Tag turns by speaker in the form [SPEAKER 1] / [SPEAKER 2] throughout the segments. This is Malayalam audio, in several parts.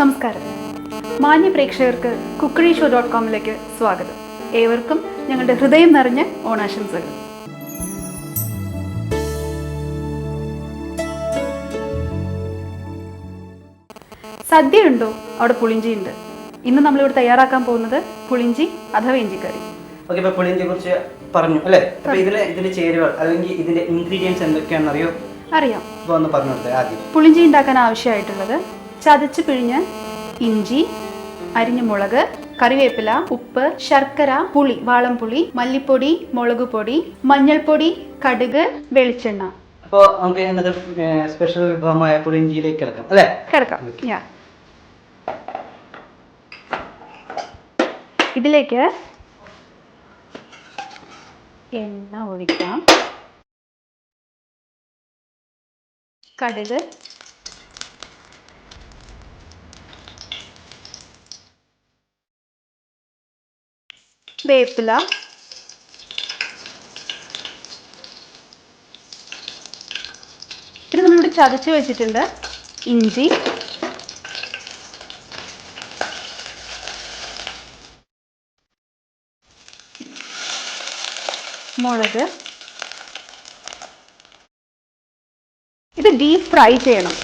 [SPEAKER 1] നമസ്കാരം. മാന്യ പ്രേക്ഷകർക്ക് cookery-show.com-ലേക്ക് സ്വാഗതം. ഏവർക്കും ഞങ്ങളുടെ ഹൃദയം നിറഞ്ഞ ഓണാശംസകൾ. സദ്യയുണ്ടോ? അവിടെ പുളിഞ്ചിയുണ്ട്. ഇന്ന് നമ്മളിവിടെ തയ്യാറാക്കാൻ പോകുന്നത് പുളിഞ്ചി അഥവാ ഇഞ്ചിക്കറി.
[SPEAKER 2] ഓക്കെ, ഇപ്പോൾ പുളിഞ്ചിയെ കുറിച്ച് പറഞ്ഞു അല്ലേ? അപ്പോൾ ഇതിലെ ചേരുവകൾ അല്ലെങ്കിൽ ഇതിന്റെ ഇൻഗ്രീഡിയൻസ് എന്തൊക്കെയാണെന്ന് അറിയാം. അപ്പോൾ ഒന്ന് പറഞ്ഞു കൊടുത്തേ. ആദ്യം
[SPEAKER 1] പുളിഞ്ചി ഉണ്ടാക്കാൻ ആവശ്യമായിട്ടുള്ളത് ചതച്ച് പിഴിഞ്ഞ് ഇഞ്ചി, അരിഞ്ഞ മുളക്, കറിവേപ്പില, ഉപ്പ്, ശർക്കര, പുളി, വാളംപുളി, മല്ലിപ്പൊടി, മുളക് പൊടി, മഞ്ഞൾപ്പൊടി, കടുക്, വെളിച്ചെണ്ണ.
[SPEAKER 2] അപ്പോൾ നമുക്ക് ഇന്നത്തെ സ്പെഷ്യൽ വിഭവമായ പുളിഞ്ചിയിലേക്ക് കിടക്കാം അല്ലേ?
[SPEAKER 1] കിടക്കാം. ഇതിലേക്ക് എണ്ണ ഒഴിക്കാം. കടുക്, വേപ്പില, പിന്നെ നമ്മളിവിടെ ചതച്ച് വെച്ചിട്ടുണ്ട് ഇഞ്ചി, മുളക്. ഇത് ഡീപ്പ് ഫ്രൈ ചെയ്യണം.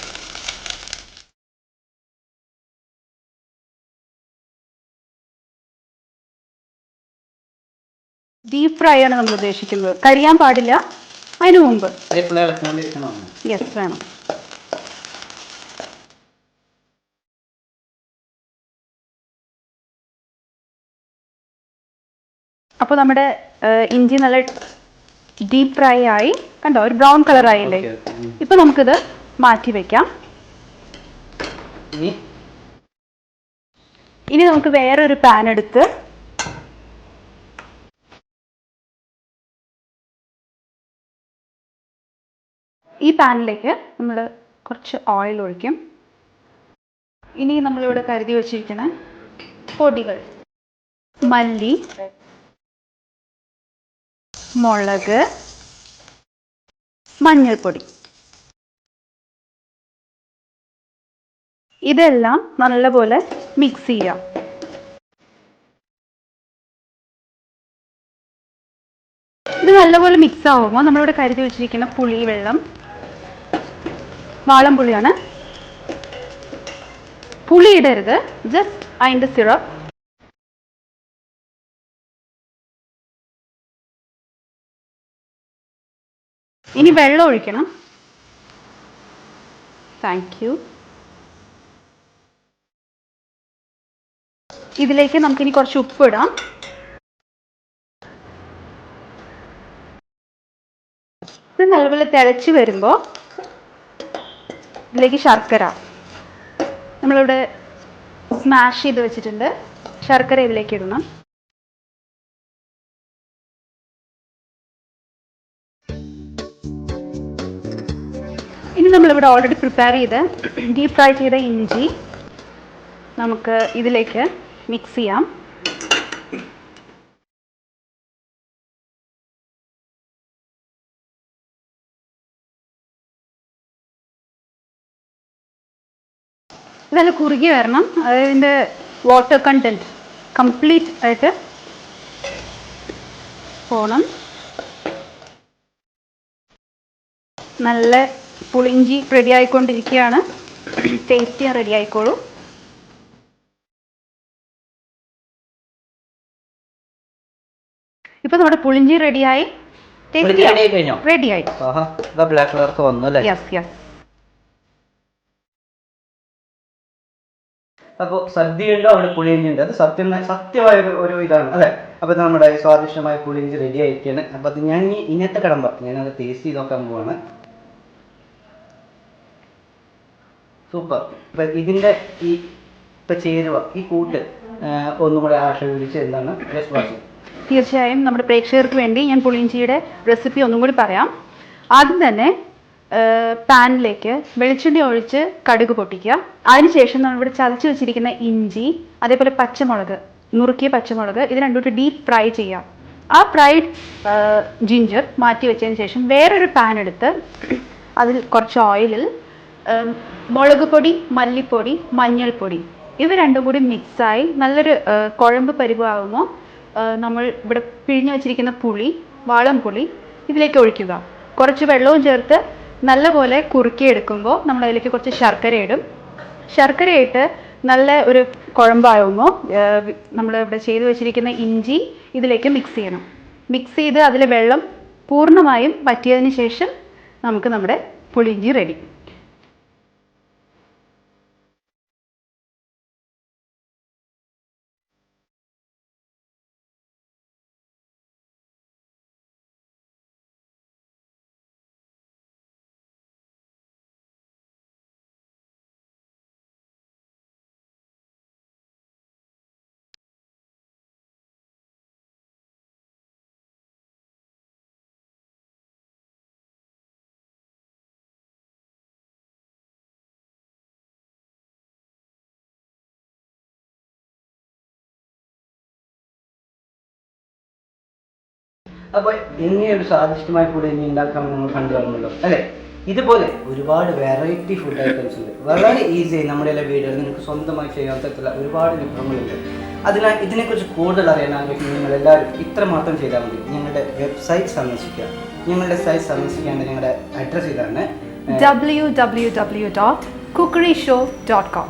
[SPEAKER 1] ഡീപ്പ് ഫ്രൈ ആണ് നമ്മൾ ഉദ്ദേശിക്കുന്നത്. കരിയാൻ പാടില്ല. അതിനു മുമ്പ് യെസ് വേണം. അപ്പോൾ നമ്മുടെ ഇഞ്ചി നല്ല ഡീപ്പ് ഫ്രൈ ആയി, കണ്ടോ? ഒരു ബ്രൗൺ കളർ ആയില്ലേ? ഇപ്പൊ നമുക്കിത് മാറ്റി വെക്കാം. ഇനി നമുക്ക് വേറൊരു പാൻ എടുത്ത് ഈ പാനിലേക്ക് നമ്മൾ കുറച്ച് ഓയിൽ ഒഴിക്കും. ഇനി നമ്മളിവിടെ കരുതി വെച്ചിരിക്കുന്ന പൊടികൾ: മല്ലി, മുളക്, മഞ്ഞൾപ്പൊടി. ഇതെല്ലാം നല്ലപോലെ മിക്സ് ചെയ്യാം. ഇത് നല്ലപോലെ മിക്സ് ആവുമ്പോൾ നമ്മളിവിടെ കരുതി വെച്ചിരിക്കുന്ന പുളി വെള്ളം, വാളംപുളിയാണ്. പുളി ഇടരുത്, ജസ്റ്റ് അതിൻ്റെ സിറപ്പ്. ഇനി വെള്ളം ഒഴിക്കണം. Thank you. ഇതിലേക്ക് നമുക്കിനി കുറച്ച് ഉപ്പ് ഇടാം. ഇത് നല്ലപോലെ തിളച്ച് വരുമ്പോൾ ഇതിലേക്ക് ശർക്കര നമ്മളിവിടെ സ്മാഷ് ചെയ്ത് വെച്ചിട്ടുണ്ട്. ശർക്കര ഇതിലേക്ക് ഇടണം. ഇനി നമ്മളിവിടെ ഓൾറെഡി പ്രിപ്പയർ ചെയ്ത് ഡീപ്പ് ഫ്രൈ ചെയ്ത ഇഞ്ചി നമുക്ക് ഇതിലേക്ക് മിക്സ് ചെയ്യാം. ഇതെല്ലാം കുറുകി വരണം. അതിൻ്റെ വാട്ടർ കണ്ടൻറ്റ് കംപ്ലീറ്റ് ആയിട്ട് പോകണം. നല്ല പുളിഞ്ചി റെഡി ആയിക്കൊണ്ടിരിക്കുകയാണ്. ടേസ്റ്റിയും റെഡി ആയിക്കോളൂ. ഇപ്പൊ നമ്മുടെ പുളിഞ്ചി റെഡിയായി. റെഡിയായി.
[SPEAKER 2] അപ്പോൾ സദ്യയുണ്ട്, അവിടെ പുളിയിഞ്ചിയുണ്ട്. അത് സത്യമായ ഒരു ഇതാണ് അല്ലേ? അപ്പോൾ നമ്മുടെ സ്വാദിഷ്ടമായ പുളിയിഞ്ചി റെഡി ആയിരിക്കുകയാണ്. അപ്പോൾ അത് ഞാൻ ഇന്നത്തെ കടമ്പ ഞാനത് ടേസ്റ്റ് ചെയ്ത് നോക്കാൻ പോവാണ്. സൂപ്പർ. അപ്പം ഇതിൻ്റെ ചേരുവ, ഈ കൂട്ട് ഒന്നും കൂടെ ആശ്രയിച്ച് എന്താണ് റെസിപ്പി?
[SPEAKER 1] തീർച്ചയായും നമ്മുടെ പ്രേക്ഷകർക്ക് വേണ്ടി ഞാൻ പുളിയിഞ്ചിയുടെ റെസിപ്പി ഒന്നും കൂടി പറയാം. ആദ്യം തന്നെ പാനിലേക്ക് വെളിച്ചെണ്ണ ഒഴിച്ച് കടുക് പൊട്ടിക്കുക. അതിനുശേഷം നമ്മളിവിടെ ചതച്ച് വെച്ചിരിക്കുന്ന ഇഞ്ചി, അതേപോലെ പച്ചമുളക്, നുറുക്കിയ പച്ചമുളക്, ഇത് രണ്ടും ഡീപ്പ് ഫ്രൈ ചെയ്യാം. ആ ഫ്രൈഡ് ജിഞ്ചർ മാറ്റി വെച്ചതിന് ശേഷം വേറൊരു പാൻ എടുത്ത് അതിൽ കുറച്ച് ഓയിലിൽ മുളക് പൊടി, മല്ലിപ്പൊടി, മഞ്ഞൾപ്പൊടി ഇവ രണ്ടും കൂടി മിക്സായി നല്ലൊരു കുഴമ്പ് പരിവാകുമ്പോൾ നമ്മൾ ഇവിടെ പിഴിഞ്ഞു വെച്ചിരിക്കുന്ന പുളി, വാളംപുളി ഇതിലേക്ക് ഒഴിക്കുക. കുറച്ച് വെള്ളവും ചേർത്ത് നല്ലപോലെ കുറുക്കിയെടുക്കുമ്പോൾ നമ്മൾ അതിലേക്ക് കുറച്ച് ശർക്കര ഇടും. ശർക്കരയിട്ട് നല്ല ഒരു കുഴമ്പാകുമ്പോൾ നമ്മൾ ഇവിടെ ചെയ്തു വെച്ചിരിക്കുന്ന ഇഞ്ചി ഇതിലേക്ക് മിക്സ് ചെയ്യണം. മിക്സ് ചെയ്ത് അതിലെ വെള്ളം പൂർണ്ണമായും വറ്റിയതിന് ശേഷം നമുക്ക് നമ്മുടെ പുളിയിഞ്ചി റെഡി.
[SPEAKER 2] അപ്പോൾ ഇങ്ങനെയൊരു സ്വാദിഷ്ടമായ പുളിയിഞ്ചി ഉണ്ടാക്കാൻ നമ്മൾ കണ്ടു കാണുമല്ലോ അല്ലേ? ഇതുപോലെ ഒരുപാട് വെറൈറ്റി ഫുഡ് ഐറ്റംസ് ഉണ്ട്. വളരെ ഈസിയായി നമ്മുടെ എല്ലാ വീടുകളിൽ നിങ്ങൾക്ക് സ്വന്തമായി ചെയ്യാൻ പറ്റുന്ന ഒരുപാട് വിഭവങ്ങളുണ്ട്. അതിനാൽ ഇതിനെക്കുറിച്ച് കൂടുതൽ അറിയാൻ ആഗ്രഹിക്കുന്ന നിങ്ങളെല്ലാവരും ഇത്ര മാത്രം ചെയ്താൽ മതി. ഞങ്ങളുടെ വെബ്സൈറ്റ് സന്ദർശിക്കുക. ഞങ്ങളുടെ സൈറ്റ് സന്ദർശിക്കാൻ ഞങ്ങളുടെ അഡ്രസ്സ് ഇതാണ്:
[SPEAKER 1] www.cookeryshow.com.